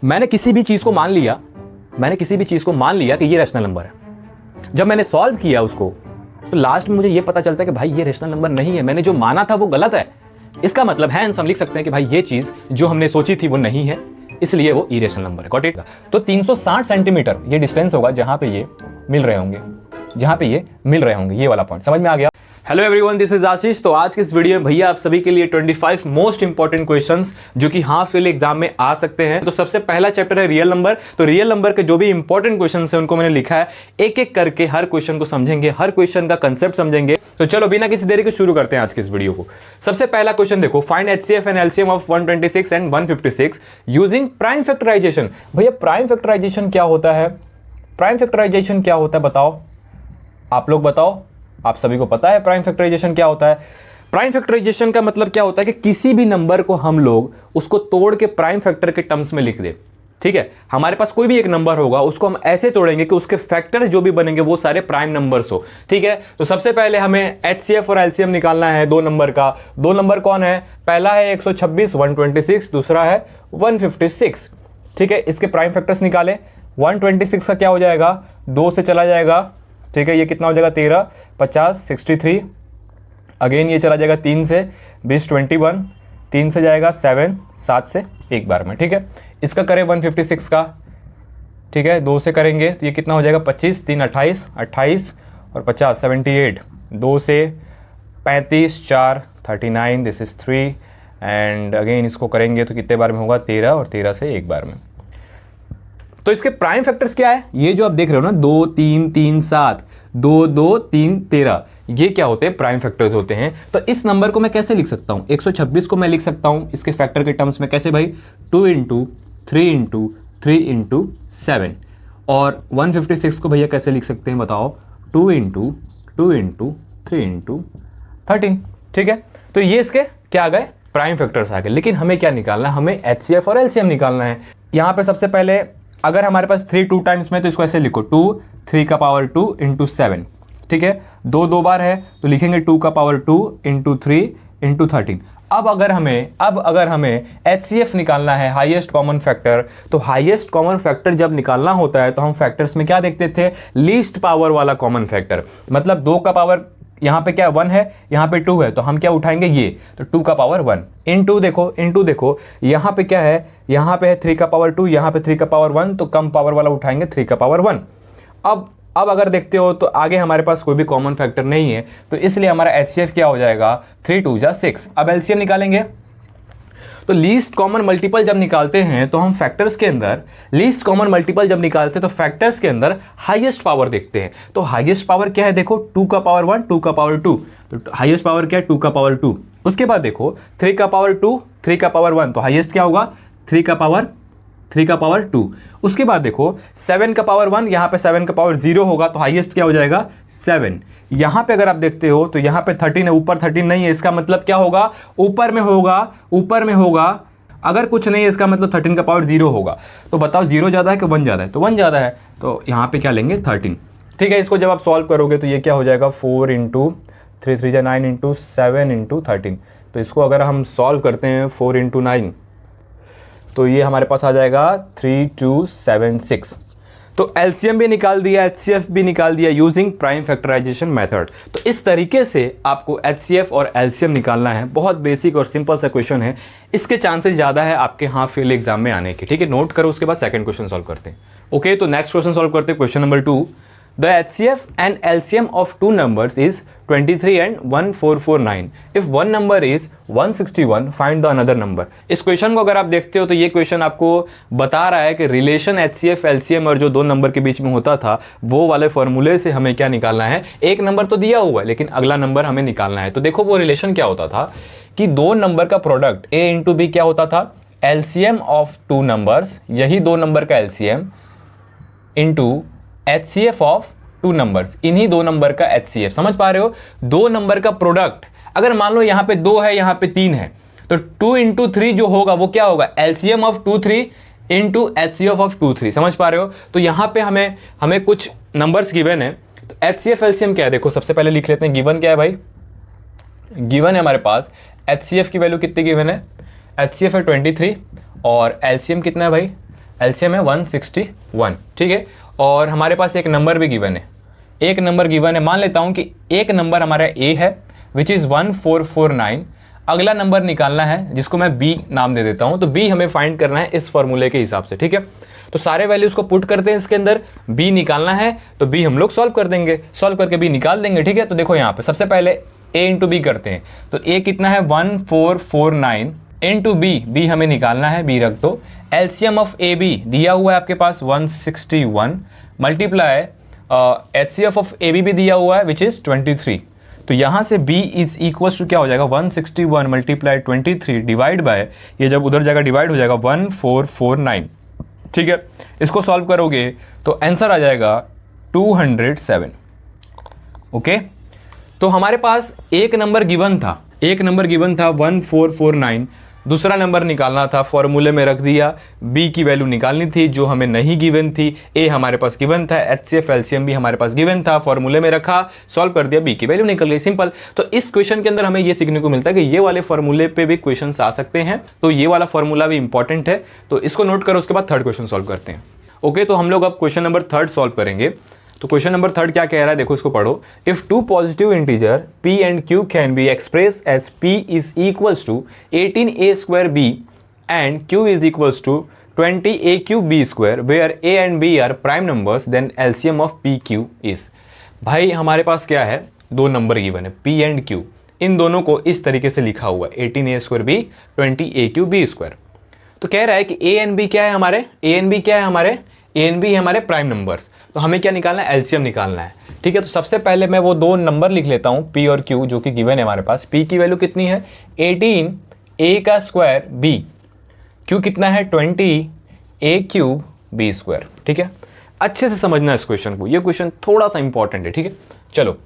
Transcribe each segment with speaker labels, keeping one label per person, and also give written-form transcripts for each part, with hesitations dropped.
Speaker 1: मैंने किसी भी चीज़ को मान लिया कि ये रैशनल नंबर है। जब मैंने सॉल्व किया उसको तो लास्ट में मुझे ये पता चलता है कि भाई ये रैशनल नंबर नहीं है, मैंने जो माना था वो गलत है। इसका मतलब है हम लिख सकते हैं कि भाई ये चीज़ जो हमने सोची थी वो नहीं है, इसलिए वो इरेशनल नंबर है। Got it? तो 360 सेंटीमीटर ये डिस्टेंस होगा जहां पे ये मिल रहे होंगे, ये वाला पॉइंट समझ में आ गया। हेलो एवरीवन, दिस इज आशीष। तो आज के इस वीडियो में भैया आप सभी के लिए 25 मोस्ट इंपॉर्टेंट क्वेश्चंस जो कि हाफ ईयरली एग्जाम में आ सकते हैं। तो सबसे पहला चैप्टर है रियल नंबर। तो रियल नंबर के जो भी इंपॉर्टेंट क्वेश्चंस हैं उनको मैंने लिखा है, एक एक करके हर क्वेश्चन को समझेंगे, हर क्वेश्चन का कंसेप्ट समझेंगे। तो चलो बिना किसी देरी के शुरू करते हैं आज के इस वीडियो को। सबसे पहला क्वेश्चन देखो, find HCF and LCM of 126 and 156 using prime factorisation. भैया प्राइम फैक्टराइजेशन क्या होता है? बताओ, आप लोग बताओ। आप सभी को पता है प्राइम फैक्टराइजेशन क्या होता है? प्राइम फैक्टराइजेशन का मतलब क्या होता है कि किसी भी नंबर को हम लोग उसको तोड़ के प्राइम फैक्टर के टर्म्स में लिख दे। ठीक है, हमारे पास कोई भी एक नंबर होगा, उसको हम ऐसे तोड़ेंगे कि उसके फैक्टर्स जो भी बनेंगे वो सारे प्राइम नंबर्स हो। ठीक है, तो सबसे पहले हमें एचसीएफ और एलसीएम निकालना है दो नंबर का। दो नंबर कौन है? पहला है 126 126, दूसरा है 156। ठीक है, इसके प्राइम फैक्टर्स निकालें। 126 का क्या हो जाएगा? 2 से चला जाएगा। ठीक है, ये कितना हो जाएगा? 13, 50, 63। अगेन ये चला जाएगा 3 से 20, 21। 3 से जाएगा 7, 7 से एक बार में। ठीक है, इसका करें 156 का। ठीक है, 2 से करेंगे तो ये कितना हो जाएगा? 25, 3 28, 28 और 50 78। 2 से 35, 4 39, दिस इज 3 एंड अगेन इसको करेंगे तो कितने बार में होगा? 13 और 13 से एक बार में। तो इसके प्राइम फैक्टर्स क्या है? ये जो आप देख रहे हो ना, 2 3 3 7, 2 2 3 13, ये क्या होते हैं? प्राइम फैक्टर्स होते हैं। तो इस नंबर को मैं कैसे लिख सकता हूं? 126 को मैं लिख सकता हूं इसके फैक्टर के टर्म्स में कैसे भाई? 2 इंटू 3 इंटू 3 इंटू 7। और 156 को भैया कैसे लिख सकते हैं बताओ? 2 इंटू 2 इंटू 3 इंटू 13। ठीक है, तो ये इसके क्या आ गए? प्राइम फैक्टर्स आ गए। लेकिन हमें क्या निकालना है? हमें एचसीएफ और एलसीएम निकालना है। यहां पर सबसे पहले अगर हमारे पास 3 2 टाइम्स में तो इसको ऐसे लिखो, 2 3 का पावर 2 इंटू 7। ठीक है, 2 2 बार है तो लिखेंगे 2 का पावर 2 इंटू 3 इंटू 13। अब अगर हमें एचसीएफ निकालना है, हाईएस्ट कॉमन फैक्टर, तो हाईएस्ट कॉमन फैक्टर जब निकालना होता है तो हम फैक्टर्स में क्या देखते थे? लीस्ट पावर वाला कॉमन फैक्टर। मतलब 2 का पावर यहाँ पे क्या 1 है, यहाँ पे 2 है, तो हम क्या उठाएंगे? ये। तो 2 का पावर 1 इंटू देखो यहाँ पे क्या है? यहाँ पे है 3 का पावर 2, यहाँ पे 3 का पावर 1, तो कम पावर वाला उठाएंगे 3 का पावर 1। अब अगर देखते हो तो आगे हमारे पास कोई भी कॉमन फैक्टर नहीं है, तो इसलिए हमारा एचसीएफ क्या हो जाएगा? 3 2 जा 6। अब एलसीएम निकालेंगे तो लीस्ट कॉमन मल्टीपल जब निकालते हैं तो हम फैक्टर्स के अंदर हाईएस्ट पावर देखते हैं। तो हाईएस्ट पावर क्या है? देखो 2 का पावर 1, 2 का पावर 2, तो हाईएस्ट पावर क्या है? 2 का पावर 2। उसके बाद देखो 3 का पावर 2, 3 का पावर 1, तो हाईएस्ट क्या होगा? 3 का पावर 2। उसके बाद देखो 7 का पावर 1, यहाँ पे 7 का पावर 0 होगा, तो हाईएस्ट क्या हो जाएगा? 7। यहाँ पे अगर आप देखते हो तो यहाँ पे 13 है, ऊपर 13 नहीं है, इसका मतलब क्या होगा? ऊपर में होगा। अगर कुछ नहीं है इसका मतलब 13 का पावर 0 होगा। तो बताओ 0 ज़्यादा है कि 1 ज़्यादा है? तो 1 ज़्यादा है, तो यहाँ पे क्या लेंगे? 13। ठीक है, इसको जब आप सॉल्व करोगे तो ये क्या हो जाएगा? 4 इंटू 3 3 9 इंटू 7 इंटू 13। तो इसको अगर हम सॉल्व करते हैं 4 इंटू 9, तो ये हमारे पास आ जाएगा 3276। तो एलसीएम भी निकाल दिया, एचसीएफ भी निकाल दिया यूजिंग प्राइम फैक्टराइजेशन मेथड। तो इस तरीके से आपको एचसीएफ और एलसीएम निकालना है। बहुत बेसिक और सिंपल सा क्वेश्चन है, इसके चांसेस ज़्यादा है आपके हाफ ईयरली एग्जाम में आने के। ठीक है, नोट करो, उसके बाद सेकंड क्वेश्चन सॉल्व करते हैं। ओके, तो नेक्स्ट क्वेश्चन सॉल्व करते हैं। Question number 2, the HCF and LCM of 2 numbers is 23 and 1449. If one number is 161, find the another number. इस क्वेश्चन को अगर आप देखते हो तो ये क्वेश्चन आपको बता रहा है कि रिलेशन एचसीएफ एलसीएम और जो 2 नंबर के बीच में होता था वो वाले फॉर्मूले से हमें क्या निकालना है? एक नंबर तो दिया हुआ है लेकिन अगला नंबर हमें निकालना है। तो देखो वो रिलेशन क्या होता था कि 2 नंबर का प्रोडक्ट ए इंटू बी क्या होता था? एलसीएम ऑफ 2 numbers, यही 2 नंबर का LCM into HCF of 2 numbers, इन्हीं 2 नंबर का एचसीएफ। समझ पा रहे हो? 2 नंबर का प्रोडक्ट, अगर मान लो यहाँ पे 2 है, यहाँ पे 3 है, तो 2 इंटू 3 जो होगा वो क्या होगा? LCM of 2 3 into HCF of 2 3। समझ पा रहे हो? तो यहाँ पे हमें कुछ नंबर्स गिवन है, तो एचसीएफ एलसीएम क्या है? देखो सबसे पहले लिख लेते हैं गिवन क्या है भाई? गिवन है हमारे पास एचसीएफ की वैल्यू कितनी गिवन है? एचसीएफ है 23 और एलसीएम कितना है भाई? एलसीएम है 161, ठीक है। और हमारे पास एक नंबर भी गिवन है, एक नंबर गिवन है। मान लेता हूं कि एक नंबर हमारा ए है विच इज़ 1449। अगला नंबर निकालना है जिसको मैं बी नाम दे देता हूं, तो बी हमें फाइंड करना है इस फॉर्मूले के हिसाब से, ठीक है। तो सारे वैल्यूज को पुट करते हैं इसके अंदर, बी निकालना है तो बी हम लोग सॉल्व कर देंगे, सॉल्व करके बी निकाल देंगे, ठीक है। तो देखो यहाँ पे सबसे पहले ए इंटू बी करते हैं, तो ए कितना है 1449 इंटू बी, बी हमें निकालना है, बी रख दो। एलसीएम ऑफ ए बी दिया हुआ है आपके पास 161 multiply HCF of a b भी दिया हुआ है विच इज 23। तो यहां से b इज इक्वल टू क्या हो जाएगा 161 मल्टीप्लाई 23 डिवाइड बाय, ये जब उधर जाएगा डिवाइड हो जाएगा 1449, ठीक है। इसको सॉल्व करोगे तो आंसर आ जाएगा 207। ओके, तो हमारे पास एक नंबर गिवन था, एक नंबर गिवन था 1449, दूसरा नंबर निकालना था, फॉर्मूले में रख दिया, बी की वैल्यू निकालनी थी जो हमें नहीं गिवन थी, ए हमारे पास गिवन था, एचसीएफ एलसीएम भी हमारे पास गिवन था, फॉर्मूले में रखा, सॉल्व कर दिया, बी की वैल्यू निकल गई, सिंपल। तो इस क्वेश्चन के अंदर हमें ये सीखने को मिलता है कि ये वाले फॉर्मूले पे भी क्वेश्चन आ सकते हैं, तो ये वाला फॉर्मूला भी इंपॉर्टेंट है, तो इसको नोट करो। उसके बाद थर्ड क्वेश्चन सॉल्व करते हैं। ओके, तो हम लोग अब क्वेश्चन नंबर थर्ड सॉल्व करेंगे। तो क्वेश्चन नंबर थर्ड क्या कह रहा है, देखो इसको पढ़ो। If two positive integer p and q can be express as p is equals to 18a² b and q is equals to 20a³ b² where a and b are prime numbers, then LCM of p q is. भाई हमारे पास क्या है, दो number given है p and q, इन दोनों को इस तरीके से लिखा हुआ है 18a² b 20a³ b²। तो कह रहा है कि a एंड b क्या है हमारे, a एंड b क्या है हमारे, ए एंड बी हमारे प्राइम नंबर्स, तो हमें क्या निकालना है, एलसीएम निकालना है, ठीक है। तो सबसे पहले मैं वो दो नंबर लिख लेता हूं पी और क्यू जो कि गिवन है हमारे पास। पी की वैल्यू कितनी है 18a² b, क्यू कितना है 20a³ b², ठीक है। अच्छे से समझना है इस क्वेश्चन को, ये क्वेश्चन थोड़ा सा इंपॉर्टेंट है, ठीक है। चलो,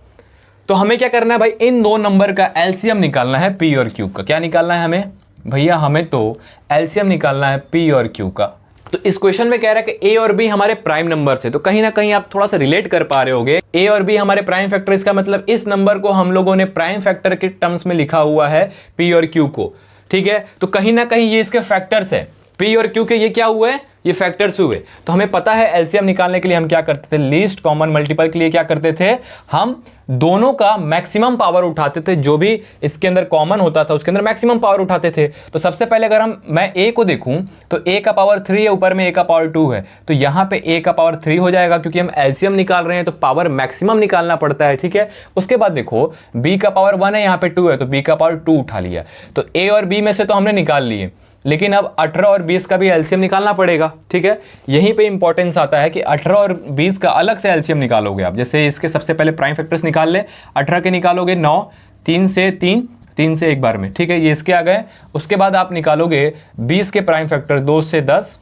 Speaker 1: तो हमें क्या करना है भाई, इन दो नंबर का एलसीएम निकालना है पी और क्यू का। क्या निकालना है हमें भैया, हमें तो एलसीएम निकालना है पी और क्यू का। तो इस क्वेश्चन में कह रहा है कि ए और बी हमारे प्राइम नंबर है, तो कहीं ना कहीं आप थोड़ा सा रिलेट कर पा रहे होगे, ए और बी हमारे प्राइम फैक्टर, इसका मतलब इस नंबर को हम लोगों ने प्राइम फैक्टर के टर्म्स में लिखा हुआ है पी और क्यू को, ठीक है। तो कहीं ना कहीं ये इसके फैक्टर्स है, पी और क्यू के ये क्या हुए, ये फैक्टर्स हुए। तो हमें पता है एलसीएम निकालने के लिए हम क्या करते थे, लीस्ट कॉमन मल्टीपल के लिए क्या करते थे, हम दोनों का मैक्सिमम पावर उठाते थे, जो भी इसके अंदर कॉमन होता था उसके अंदर मैक्सिमम पावर उठाते थे। तो सबसे पहले अगर मैं ए को देखूं तो ए का पावर 3 है, ऊपर में ए का पावर 2 है, तो यहां पे ए का पावर 3 हो जाएगा, क्योंकि हम एलसीएम निकाल रहे हैं तो पावर मैक्सिमम निकालना पड़ता है, ठीक है। उसके बाद देखो बी का पावर 1 है, यहां पे 2 है, तो बी का पावर 2 उठा लिया। तो ए और बी में से तो हमने निकाल लिए, लेकिन अब 18 और 20 का भी एलसीएम निकालना पड़ेगा, ठीक है। यहीं पे इंपॉर्टेंस आता है कि 18 और 20 का अलग से एलसीएम निकालोगे आप। जैसे इसके सबसे पहले प्राइम फैक्टर्स निकाल ले, 18 के निकालोगे 9, 3 से 3, 3 से एक बार में, ठीक है, ये इसके आ गए। उसके बाद आप निकालोगे 20 के प्राइम फैक्टर, 2 से 10,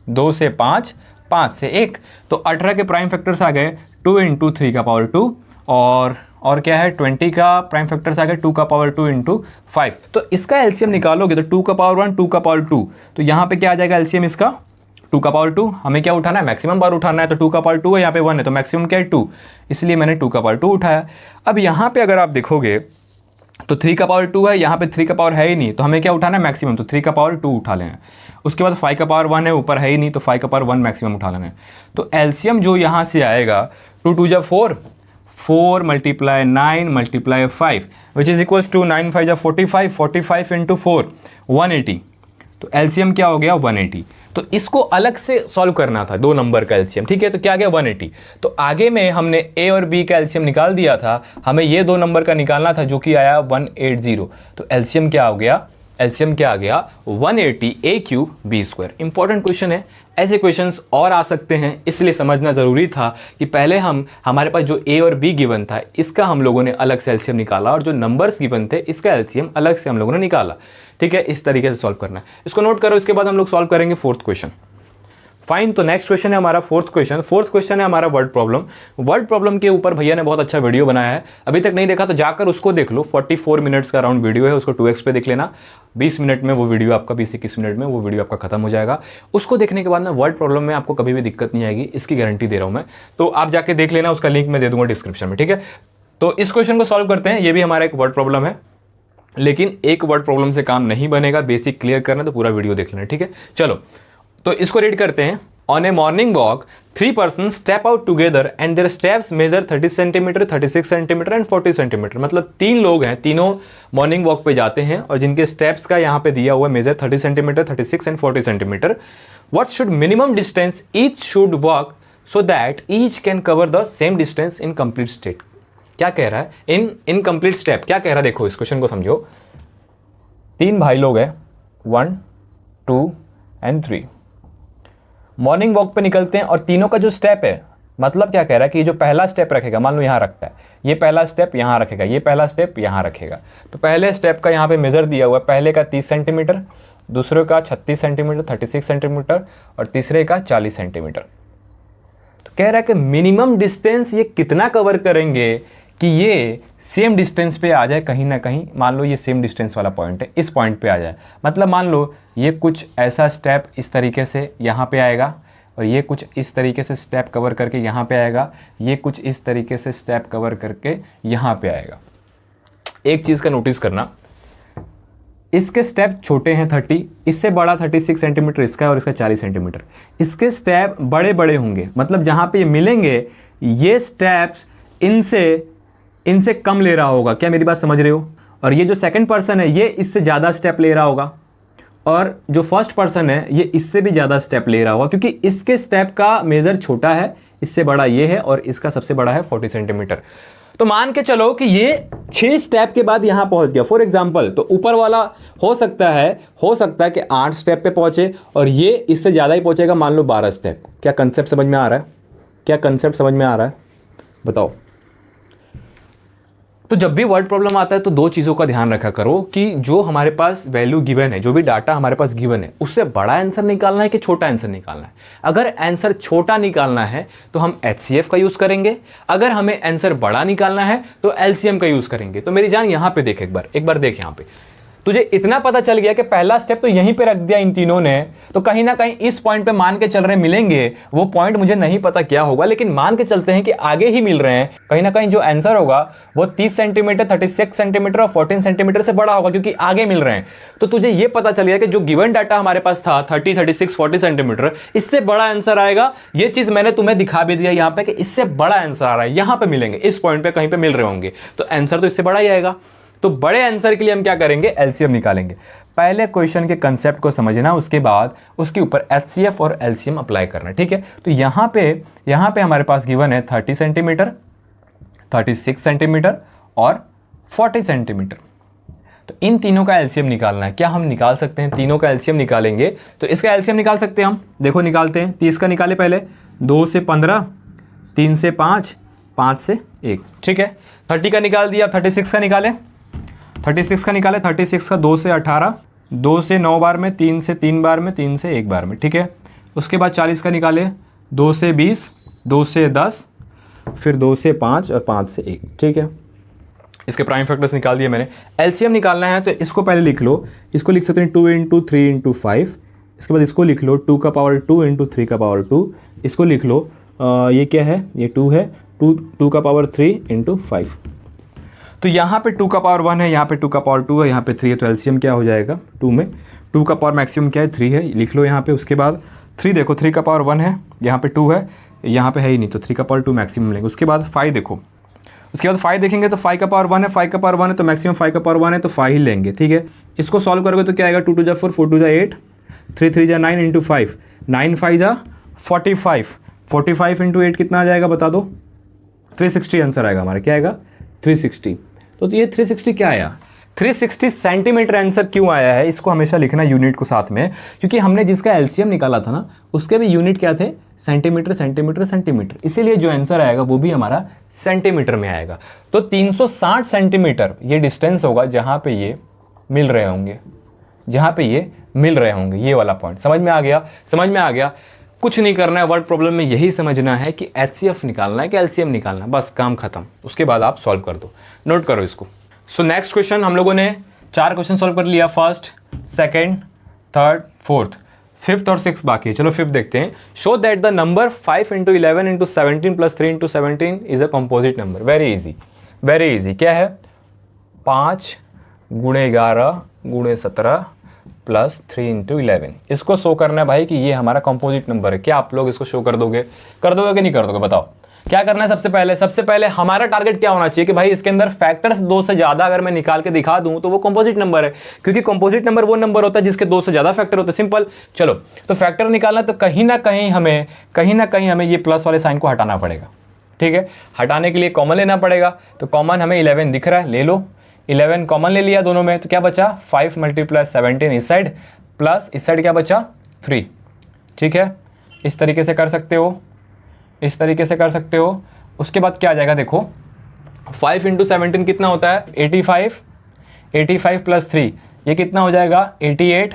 Speaker 1: 2 से 5, 5 से 1, तो 18 के प्राइम फैक्टर्स आ गए 2 इंटू 3 का पावर 2, और क्या है 20 का प्राइम फैक्टर्स आ गए 2 का पावर 2 इंटू 5। तो इसका एलसीएम निकालोगे तो 2 का पावर 1, 2 का पावर 2, तो यहाँ पे क्या आ जाएगा एलसीएम इसका 2 का पावर 2। हमें क्या उठाना है, मैक्सिमम पावर उठाना है, तो 2 का पावर 2 है, यहाँ पे 1 है, तो मैक्सिमम क्या है 2, इसलिए मैंने 2 का पावर 2 उठाया। अब यहाँ पे अगर आप देखोगे तो 3 का पावर 2 है, यहाँ पे 3 का पावर है ही नहीं, तो हमें क्या उठाना है मैक्सिमम, तो 3 का पावर 2 उठा लेना। उसके बाद 5 का पावर 1 है, ऊपर है ही नहीं, तो 5 का पावर 1 मैक्सिमम उठा लेना है। तो एलसीएम जो यहाँ से आएगा 2 2 जा 4, 4 multiply 9 multiply 5 which is equals to 9 5 जा 45, 45 इंटू 4 180, तो एलसीएम क्या हो गया 180। तो इसको अलग से सॉल्व करना था दो नंबर का एलसीएम, ठीक है, तो क्या आ गया 180। तो आगे में हमने ए और बी का एलसीएम निकाल दिया था, हमें ये दो नंबर का निकालना था जो कि आया 180। तो एलसीएम क्या हो गया, एलसीएम क्या आ गया 180a³ b²। इंपॉर्टेंट क्वेश्चन है, ऐसे क्वेश्चंस और आ सकते हैं, इसलिए समझना ज़रूरी था कि पहले हमारे पास जो ए और बी गिवन था इसका हम लोगों ने अलग से एलसीएम निकाला, और जो नंबर्स गिवन थे इसका एलसीएम अलग से हम लोगों ने निकाला, ठीक है। इस तरीके से सॉल्व करना है, इसको नोट करो। इसके बाद हम लोग सॉल्व करेंगे फोर्थ क्वेश्चन। फाइन, तो नेक्स्ट क्वेश्चन है हमारा फोर्थ क्वेश्चन। फोर्थ क्वेश्चन है हमारा वर्ड प्रॉब्लम। वर्ड प्रॉब्लम के ऊपर भैया ने बहुत अच्छा वीडियो बनाया है, अभी तक नहीं देखा तो जाकर उसको देख लो। 44 मिनट्स का अराउंड वीडियो है, उसको 2x पे देख लेना। 20 मिनट में वो वीडियो आपका, 20-21 मिनट में वो वीडियो आपका खत्म हो जाएगा। उसको देखने के बाद ना वर्ड प्रॉब्लम में आपको कभी भी दिक्कत नहीं आएगी, इसकी गारंटी दे रहा हूँ मैं। तो आप जाके देख लेना, उसका लिंक मैं दे दूंगा डिस्क्रिप्शन में, ठीक है। तो इस क्वेश्चन को सॉल्व करते हैं। ये भी हमारा एक वर्ड प्रॉब्लम है, लेकिन एक वर्ड प्रॉब्लम से काम नहीं बनेगा, बेसिक क्लियर करना तो पूरा वीडियो देख लेना, ठीक है। चलो, तो इसको रीड करते हैं। On a morning walk 3 person step out together and their steps measure 30 centimetre, 36 centimetre and 40 centimetre. मतलब 3 लोग हैं, तीनों मॉर्निंग वॉक पे जाते हैं और जिनके स्टेप्स का यहाँ पे दिया हुआ measure 30 centimetre, 36 and 40 centimetre. What should minimum distance each should walk so that each can cover the same distance in complete state. क्या कह रहा है इन कंप्लीट स्टेप, क्या कह रहा है देखो, इस क्वेश्चन को समझो। 3 भाई लोग हैं, 1 2 एंड 3, मॉर्निंग वॉक पे निकलते हैं और तीनों का जो स्टेप है, मतलब क्या कह रहा है कि जो पहला स्टेप रखेगा, मान लो यहाँ रखता है, ये पहला स्टेप यहाँ रखेगा, ये पहला स्टेप यहाँ रखेगा। तो पहले स्टेप का यहाँ पे मेजर दिया हुआ है, पहले का 30 सेंटीमीटर, दूसरे का 36 सेंटीमीटर, 36 सेंटीमीटर और तीसरे का 40 सेंटीमीटर। तो कह रहा है कि मिनिमम डिस्टेंस ये कितना कवर करेंगे कि ये सेम डिस्टेंस पे आ जाए कहीं ना कहीं। मान लो ये सेम डिस्टेंस वाला पॉइंट है, इस पॉइंट पे आ जाए। मतलब मान लो ये कुछ ऐसा स्टेप इस तरीके से यहाँ पे आएगा और ये कुछ इस तरीके से स्टेप कवर करके यहाँ पे आएगा, ये कुछ इस तरीके से स्टेप कवर करके यहाँ पे आएगा। एक चीज़ का नोटिस करना, इसके स्टेप छोटे हैं 30, इससे बड़ा 36 सेंटीमीटर इसका है और इसका 40 सेंटीमीटर। इसके स्टेप बड़े बड़े होंगे, मतलब जहाँ पे ये मिलेंगे ये स्टेप्स इनसे कम ले रहा होगा। क्या मेरी बात समझ रहे हो? और ये जो सेकंड पर्सन है ये इससे ज़्यादा स्टेप ले रहा होगा और जो फर्स्ट पर्सन है ये इससे भी ज़्यादा स्टेप ले रहा होगा, क्योंकि इसके स्टेप का मेज़र छोटा है, इससे बड़ा ये है और इसका सबसे बड़ा है 40 सेंटीमीटर। तो मान के चलो कि ये 6 स्टेप के बाद यहाँ पहुँच गया फॉर एग्जाम्पल, तो ऊपर वाला हो सकता है कि 8 स्टेप पे पहुँचे और ये इससे ज़्यादा ही पहुँचेगा, मान लो 12 स्टेप। क्या कंसेप्ट समझ में आ रहा है? क्या कंसेप्ट समझ में आ रहा है? बताओ। तो जब भी वर्ड प्रॉब्लम आता है तो 2 चीज़ों का ध्यान रखा करो कि जो हमारे पास वैल्यू गिवन है, जो भी डाटा हमारे पास गिवन है, उससे बड़ा आंसर निकालना है कि छोटा आंसर निकालना है। अगर आंसर छोटा निकालना है तो हम HCF का यूज़ करेंगे, अगर हमें आंसर बड़ा निकालना है तो LCM का यूज़ करेंगे। तो मेरी जान यहाँ पे देख, एक बार देख, यहाँ पे तुझे इतना पता चल गया कि पहला स्टेप तो यहीं पे रख दिया इन तीनों ने, तो कहीं ना कहीं इस पॉइंट पे मान के चल रहे मिलेंगे। वो पॉइंट मुझे नहीं पता क्या होगा, लेकिन मान के चलते हैं कि आगे ही मिल रहे हैं। कहीं ना कहीं जो आंसर होगा वो 30 सेंटीमीटर, 36 सेंटीमीटर और 14 सेंटीमीटर से बड़ा होगा, क्योंकि आगे मिल रहे हैं। तो तुझे ये पता चल गया कि जो गिवन डाटा हमारे पास था 30, 36, 40 सेंटीमीटर, इससे बड़ा आंसर आएगा। ये चीज मैंने तुम्हें दिखा भी दिया यहाँ पे कि इससे बड़ा आंसर आ रहा है, यहाँ पे मिलेंगे, इस पॉइंट पे कहीं पे मिल रहे होंगे, तो आंसर तो इससे बड़ा ही आएगा। तो बड़े आंसर के लिए हम क्या करेंगे? LCM निकालेंगे। पहले क्वेश्चन के कंसेप्ट को समझना, उसके बाद उसके ऊपर HCF और LCM अप्लाई करना, ठीक है। तो यहाँ पे हमारे पास गिवन है 30 सेंटीमीटर, 36 सेंटीमीटर और 40 सेंटीमीटर। तो इन तीनों का LCM निकालना है। क्या हम निकाल सकते हैं? तीनों का LCM निकालेंगे तो इसका LCM निकाल सकते हैं हम। देखो निकालते हैं। 30 का निकाले पहले, 2 से 15, 3 से 5, 5 से 1, ठीक है। 30 का निकाल दिया, 36 का निकाले, 36 का निकाले, 36 का 2 से 18, 2 से 9 बार में, 3 से 3 बार में, 3 से 1 बार में, ठीक है। उसके बाद 40 का निकाले, 2 से 20, 2 से 10, फिर 2 से 5 और 5 से 1, ठीक है। इसके प्राइम फैक्टर्स निकाल दिए मैंने। LCM निकालना है तो इसको पहले लिख लो। इसको लिख सकते हैं 2 × 3 × 5। इसके बाद इसको लिख लो 2 का पावर 2 × 3 का पावर 2। इसको लिख लो ये क्या है? ये 2 है, 2 का पावर 3 × 5। तो यहाँ पे 2 का पावर 1 है, यहाँ पे 2 का पावर 2 है, यहाँ पे 3 है। तो LCM क्या हो जाएगा? 2 में 2 का पावर मैक्सिमम क्या है? 3 है, लिख लो यहाँ पे। उसके बाद 3 देखो, 3 का पावर 1 है, यहाँ पे 2 है, यहाँ पे है ही नहीं, तो 3 का पावर 2 मैक्सिमम लेंगे। उसके बाद 5 देखो, उसके बाद 5 देखेंगे तो 5 का पावर 1 है, 5 का पावर 1 है तो मैक्सिमम 5 का पावर 1 है, तो 5 ही लेंगे, ठीक है। इसको सॉल्व करोगे तो क्या आएगा? 2 × 4, 4 × 8, 3 × 3 = 9 × 5, 9 × 5 = 45, 45 × 8 कितना आ जाएगा बता दो? 360 आंसर आएगा हमारा। क्या आएगा? 360। तो ये 360 क्या आया? 360 सेंटीमीटर आंसर क्यों आया है? इसको हमेशा लिखना यूनिट को साथ में, क्योंकि हमने जिसका LCM निकाला था ना, उसके भी यूनिट क्या थे? Centimetre, centimetre, centimetre. इसीलिए जो आंसर आएगा वो भी हमारा सेंटीमीटर में आएगा। तो 360 सेंटीमीटर ये डिस्टेंस होगा जहाँ पे ये मिल रहे होंगे, ये वाला पॉइंट। समझ में आ गया? समझ में आ गया। कुछ नहीं करना है, वर्ड प्रॉब्लम में यही समझना है कि HCF निकालना है कि LCM निकालना है, बस काम खत्म। उसके बाद आप सॉल्व कर दो, नोट करो इसको। सो नेक्स्ट क्वेश्चन हम लोगों ने 4 क्वेश्चन सॉल्व कर लिया, first, second, third, fourth, fifth और सिक्स बाकी है। चलो फिफ्थ देखते हैं। Show that the number 5 × 11 × 17 + 3 × 17 is a composite number. Very easy. क्या है? 5 × 11 × 17 प्लस 3 इंटू 11। इसको शो करना है भाई कि ये हमारा कंपोजिट नंबर है। क्या आप लोग इसको शो कर दोगे कि नहीं कर दोगे? बताओ क्या करना है। सबसे पहले हमारा टारगेट क्या होना चाहिए कि भाई इसके अंदर फैक्टर्स 2 से ज्यादा अगर मैं निकाल के दिखा दूं तो वो कंपोजिट नंबर है, क्योंकि कंपोजिट नंबर वो नंबर होता है जिसके 2 से ज्यादा फैक्टर होते हैं। सिंपल। चलो तो फैक्टर निकालना तो कहीं ना कहीं हमें ये प्लस वाले साइन को हटाना पड़ेगा। ठीक है, हटाने के लिए कॉमन लेना पड़ेगा। तो कॉमन हमें 11 दिख रहा है, ले लो। 11 कॉमन ले लिया दोनों में, तो क्या बचा 5 × 17 इस साइड, प्लस इस साइड क्या बचा 3। ठीक है, इस तरीके से कर सकते हो। उसके बाद क्या आ जाएगा देखो, 5 × 17 कितना होता है 85 प्लस 3 ये कितना हो जाएगा 88।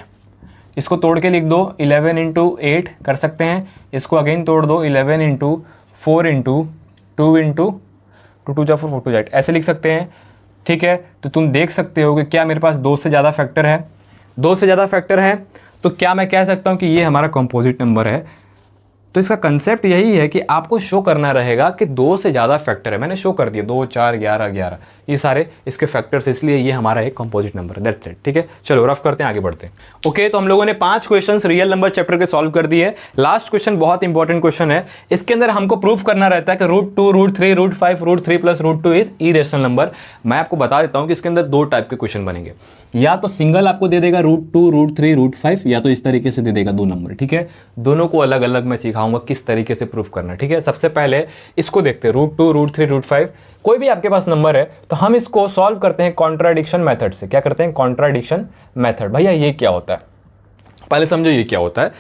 Speaker 1: इसको तोड़ के लिख दो, 11 × 8 कर सकते हैं। इसको अगेन तोड़ दो, 11 × 4 × 2 × 2 2 4 4 2 8 ऐसे लिख सकते हैं। ठीक है, तो तुम देख सकते हो कि क्या मेरे पास 2 से ज़्यादा फैक्टर है। 2 से ज़्यादा फैक्टर है तो क्या मैं कह सकता हूँ कि ये हमारा कंपोजिट नंबर है। तो इसका कंसेप्ट यही है कि आपको शो करना रहेगा कि 2 से ज़्यादा फैक्टर है। मैंने शो कर दिया 2 4 11 11 ये सारे इसके फैक्टर्स, इसलिए ये हमारा एक कंपोजिट नंबर है। That's it. ठीक है, चलो रफ करते हैं, आगे बढ़ते हैं। ओके, तो हम लोगों ने 5 क्वेश्चंस रियल नंबर चैप्टर के सॉल्व कर दिए। लास्ट क्वेश्चन बहुत इंपॉर्टेंट क्वेश्चन है। इसके अंदर हमको प्रूफ करना रहता है कि √2 √3 √5 √3 प्लस √2 इज इरेशनल नंबर। मैं आपको बता देता हूँ कि इसके अंदर 2 टाइप के क्वेश्चन बनेंगे। या तो सिंगल आपको दे देगा √2 √3 √5, या तो इस तरीके से दे देगा 2 नंबर। ठीक है, दोनों को अलग अलग मैं सिखाऊंगा किस तरीके से प्रूफ करना। ठीक है, सबसे पहले इसको देखते हैं, √2 √3 √5 कोई भी आपके पास नंबर है तो हम इसको सॉल्व करते हैं कॉन्ट्राडिक्शन मेथड से। क्या करते हैं? Contradiction method. भैया ये क्या होता है, पहले समझो ये क्या होता है।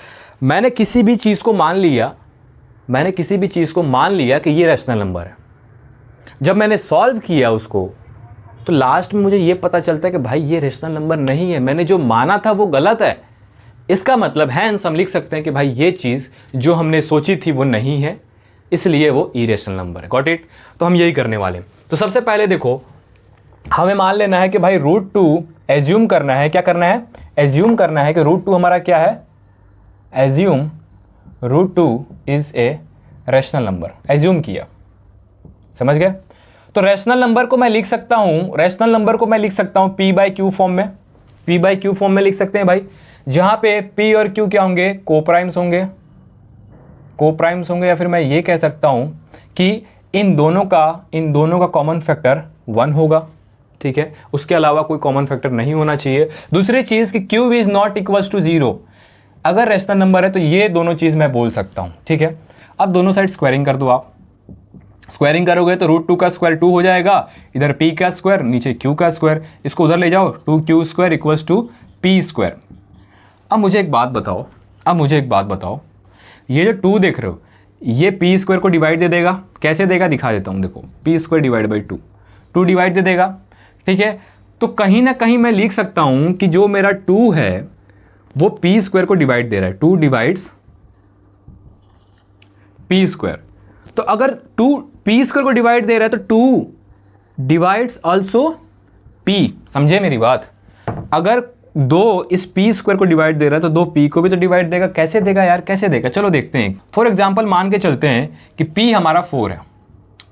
Speaker 1: मैंने किसी भी चीज़ को मान लिया कि ये रैशनल नंबर है। जब मैंने सॉल्व किया उसको तो लास्ट में मुझे ये पता चलता है कि भाई ये रैशनल नंबर नहीं है, मैंने जो माना था वो गलत है। इसका मतलब हैंस हम लिख सकते हैं कि भाई ये चीज़ जो हमने सोची थी वो नहीं है, इसलिए वो इरेशनल नंबर है। Got it? तो हम यही करने वाले हैं। तो सबसे पहले देखो, हमें मान लेना है कि भाई √2 एज्यूम करना है। क्या करना है? एज्यूम करना है कि √2 हमारा क्या है। Assume √2 is a rational number. Assume किया, समझ गए? तो रैशनल नंबर को मैं लिख सकता हूं, P/Q फॉर्म में। P/Q फॉर्म में लिख सकते हैं भाई, जहां पे P और Q क्या होंगे? कोप्राइम्स होंगे, या फिर मैं ये कह सकता हूं कि इन दोनों का कॉमन फैक्टर 1 होगा। ठीक है, उसके अलावा कोई कॉमन फैक्टर नहीं होना चाहिए। दूसरी चीज कि Q is not equals to 0। अगर रैशनल नंबर है तो ये दोनों चीज मैं बोल सकता हूं। ठीक है, अब दोनों साइड स्क्वायरिंग कर दो। आप स्क्वायरिंग करोगे तो √2 का स्क्वायर 2 हो जाएगा, इधर P का स्क्वायर, नीचे Q का स्क्वायर, इसको उधर ले जाओ, 2Q² इक्वल्स टू P²। अब मुझे एक बात बताओ, ये जो 2 देख रहे हो ये P² को डिवाइड दे देगा। कैसे देगा दिखा देता हूँ। देखो P² डिवाइड बाई 2 डिवाइड दे देगा। ठीक है, तो कहीं ना कहीं मैं लिख सकता हूँ कि जो मेरा 2 है वो P² को डिवाइड दे रहा है। 2 डिवाइड्स P²। तो अगर 2 P² को डिवाइड दे रहा है तो 2 डिवाइड्स ऑल्सो P। समझे मेरी बात? अगर 2 इस P² को डिवाइड दे रहा है तो 2 P को भी तो डिवाइड देगा। कैसे देगा यार, कैसे देगा? चलो देखते हैं। फॉर एग्जाम्पल मान के चलते हैं कि P हमारा 4 है,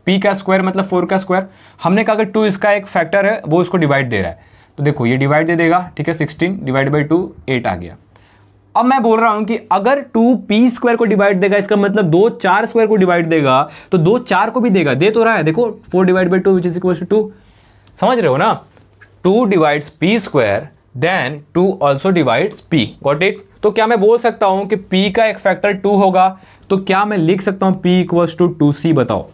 Speaker 1: P का स्क्वायर मतलब 4 का स्क्वायर। हमने कहा कि 2 इसका एक फैक्टर है, वो उसको डिवाइड दे रहा है, तो देखो ये डिवाइड दे देगा। ठीक है, 16 डिवाइड बाई 2 8 आ गया। अब मैं बोल रहा हूं कि अगर 2 P² को डिवाइड देगा, इसका मतलब 2 4² को डिवाइड देगा, तो 2 4 को भी देगा। दे तो रहा है, देखो 4 divide by 2 which is equal to 2। समझ रहे हो ना? 2 divides P² then 2 also divides P। Got it? तो क्या मैं बोल सकता हूं कि P का एक फैक्टर 2 होगा, तो क्या मैं लिख सकता हूं P इक्वल्स टू 2C? बताओ,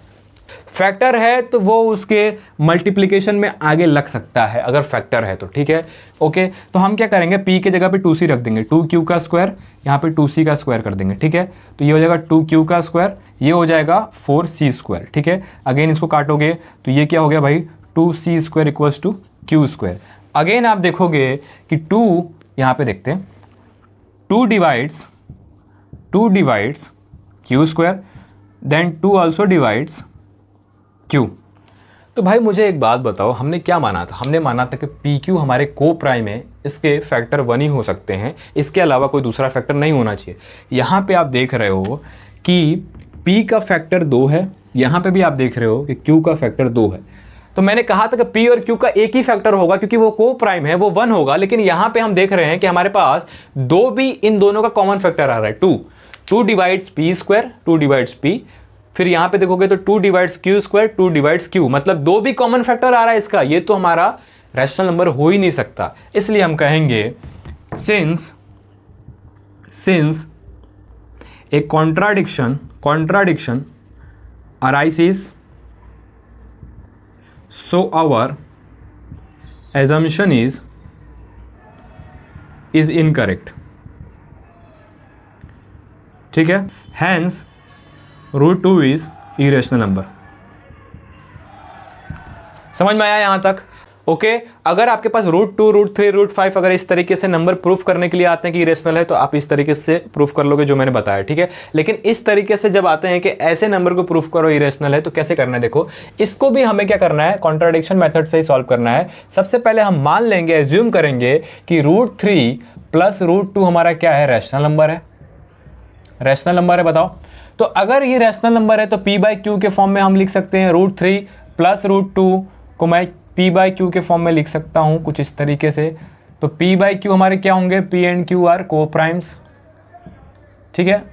Speaker 1: फैक्टर है तो वो उसके मल्टीप्लिकेशन में आगे लग सकता है अगर फैक्टर है तो। ठीक है, ओके, तो हम क्या करेंगे, P के जगह पे 2C रख देंगे, 2Q का स्क्वायर, यहाँ पे 2C का स्क्वायर कर देंगे। ठीक है, तो ये हो जाएगा 2Q का स्क्वायर, ये हो जाएगा 4C²। ठीक है, अगेन इसको काटोगे तो ये क्या हो गया भाई, 2C² equals to Q²। Again आप देखोगे कि 2 यहाँ पे देखते हैं, 2 divides Q² then 2 also divides Q। तो भाई मुझे एक बात बताओ, हमने क्या माना था? हमने माना था कि PQ हमारे को प्राइम है, इसके फैक्टर 1 ही हो सकते हैं, इसके अलावा कोई दूसरा फैक्टर नहीं होना चाहिए। यहाँ पे आप देख रहे हो कि P का फैक्टर 2 है, यहाँ पे भी आप देख रहे हो कि Q का फैक्टर 2 है। तो मैंने कहा था कि P और Q का एक ही फैक्टर होगा क्योंकि वो को प्राइम है, वो 1 होगा, लेकिन यहां पे हम देख रहे हैं कि हमारे पास दो भी इन दोनों का कॉमन फैक्टर आ रहा है 2। 2 divides P square, 2 divides P, फिर यहां पे देखोगे तो 2 divides Q square, 2 divides Q, मतलब दो भी कॉमन फैक्टर आ रहा है इसका, ये तो हमारा रैशनल नंबर हो ही नहीं सकता। इसलिए हम कहेंगे since A contradiction arises, so our assumption is incorrect। ठीक है, hence √2 is irrational number। समझ में आया यहां तक? ओके अगर आपके पास √2, √3, √5 अगर इस तरीके से नंबर प्रूफ करने के लिए आते हैं कि इरेशनल है, तो आप इस तरीके से प्रूफ कर लोगे जो मैंने बताया, ठीक है। लेकिन इस तरीके से जब आते हैं कि ऐसे नंबर को प्रूफ करो इरेशनल है, तो कैसे करना है देखो, इसको भी हमें क्या करना है, कॉन्ट्राडिक्शन मेथड से ही सॉल्व करना है। सबसे पहले हम मान लेंगे, एज्यूम करेंगे कि √3 प्लस √2 हमारा क्या है, रैशनल नंबर है। रैशनल नंबर है, बताओ। तो अगर ये रैशनल नंबर है तो P/Q के फॉर्म में हम लिख सकते हैं, √3 प्लस √2 को मैं P/Q के फॉर्म में लिख सकता हूं कुछ इस तरीके से। तो P/Q हमारे क्या होंगे, P and Q are coprimes, ठीक है,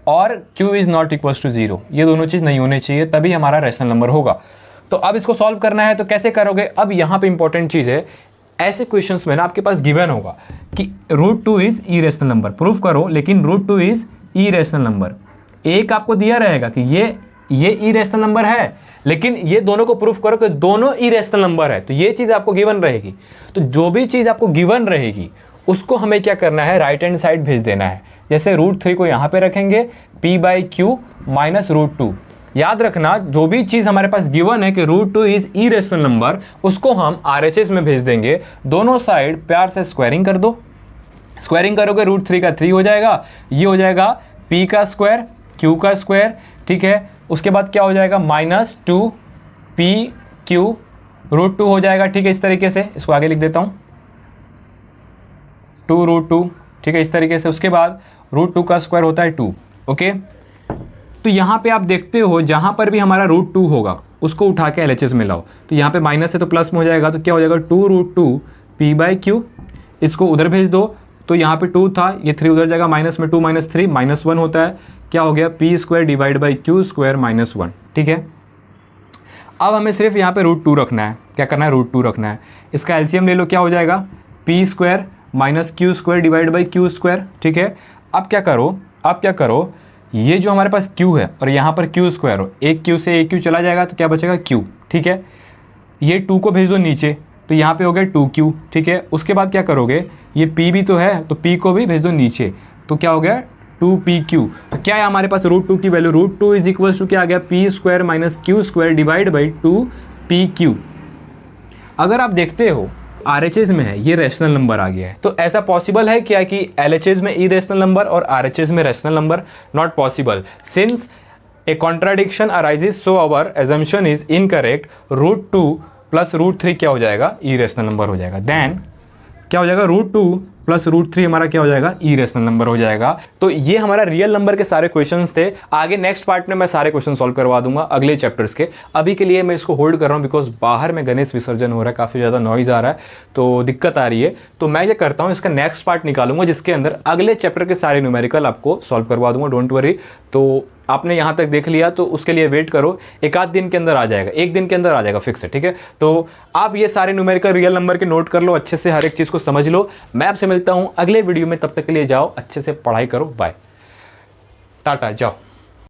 Speaker 1: और Q is not equal to 0, ये दोनों चीज नहीं होने चाहिए, तभी हमारा रैशनल नंबर होगा। तो अब इसको सॉल्व करना है, तो कैसे करोगे? अब यहाँ पे इंपॉर्टेंट चीज है, ऐसे क्वेश्चंस में ना आपके पास गिवन होगा कि √2 इज इरेशनल नंबर, प्रूफ करो, लेकिन √2 इज इरेशनल नंबर। एक आपको दिया रहेगा कि ये इरेशनल नंबर है, लेकिन ये दोनों को प्रूफ करो कि दोनों इरेशनल नंबर है, तो ये चीज आपको गिवन रहेगी। तो जो भी चीज आपको गिवन रहेगी उसको हमें क्या करना है, राइट हैंड साइड भेज देना है। जैसे √3 को यहाँ पे रखेंगे, P/Q माइनस √2। याद रखना, जो भी चीज हमारे पास गिवन है कि √2 इज इरेशनल नंबर, उसको हम RHS में भेज देंगे। दोनों साइड प्यार से स्क्वायरिंग कर दो। स्क्वायरिंग करोगे √3 का 3 हो जाएगा, ये हो जाएगा P का स्क्वायर, Q का स्क्वायर, ठीक है। उसके बाद क्या हो जाएगा, -2PQ √2 हो जाएगा, ठीक है। इस तरीके से इसको आगे लिख देता हूँ, 2√2, ठीक है, इस तरीके से। उसके बाद √2 का स्क्वायर होता है 2, ओके। तो यहाँ पे आप देखते हो, जहाँ पर भी हमारा √2 होगा उसको उठा के LHS में लाओ। तो यहाँ पे माइनस है तो प्लस में हो जाएगा, तो क्या हो जाएगा, 2√2 P/Q, इसको उधर भेज दो। तो यहाँ पे 2 था, ये 3 उधर जाएगा, माइनस में 2 माइनस 3 -1 होता है, क्या हो गया, P² divide by Q square -1, ठीक है। अब हमें सिर्फ यहाँ पे √2 रखना है। क्या करना है, √2 रखना है। इसका एलसीएम ले लो, क्या हो जाएगा, P² minus Q square divide by Q square, ठीक है। अब क्या करो, ये जो हमारे पास Q है और यहाँ पर Q स्क्वायर हो, एक Q से एक Q चला जाएगा तो क्या बचेगा, Q, ठीक है। ये 2 को भेज दो नीचे, तो यहाँ पे हो गया 2Q, ठीक है। उसके बाद क्या करोगे, ये P भी तो है, तो P को भी भेज दो नीचे, तो क्या हो गया, 2PQ। तो क्या है हमारे पास √2 की वैल्यू, √2 इज इक्वल टू क्या आ गया, P² minus Q square divide by 2PQ। अगर आप देखते हो RHS में है, ये रैशनल नंबर आ गया है। तो ऐसा पॉसिबल है क्या कि LHS में इरेशनल नंबर और RHS में rational number? Not possible. Since a contradiction arises, so our assumption is incorrect. √2 plus √3 क्या हो जाएगा, इरेशनल नंबर हो जाएगा। देन क्या हो जाएगा, √2 प्लस √3 हमारा क्या हो जाएगा, इरेशनल नंबर हो जाएगा। तो ये हमारा रियल नंबर के सारे क्वेश्चंस थे। आगे नेक्स्ट पार्ट में मैं सारे क्वेश्चन सॉल्व करवा दूंगा अगले चैप्टर्स के। अभी के लिए मैं इसको होल्ड कर रहा हूँ बिकॉज बाहर में गणेश विसर्जन हो रहा है, काफ़ी ज़्यादा नॉइज़ आ रहा है, तो दिक्कत आ रही है। तो मैं ये करता हूँ, इसका नेक्स्ट पार्ट निकालूंगा जिसके अंदर अगले चैप्टर के सारे न्यूमेरिकल आपको सॉल्व करवा दूंगा, डोंट वरी। तो आपने यहाँ तक देख लिया तो उसके लिए वेट करो, एक आध दिन के अंदर आ जाएगा, एक दिन के अंदर आ जाएगा, फिक्स है, ठीक है। तो आप ये सारे न्यूमेरिकल रियल नंबर के नोट कर लो, अच्छे से हर एक चीज़ को समझ लो। मैं आपसे मिलता हूँ अगले वीडियो में, तब तक के लिए जाओ अच्छे से पढ़ाई करो, बाय, टाटा, जाओ।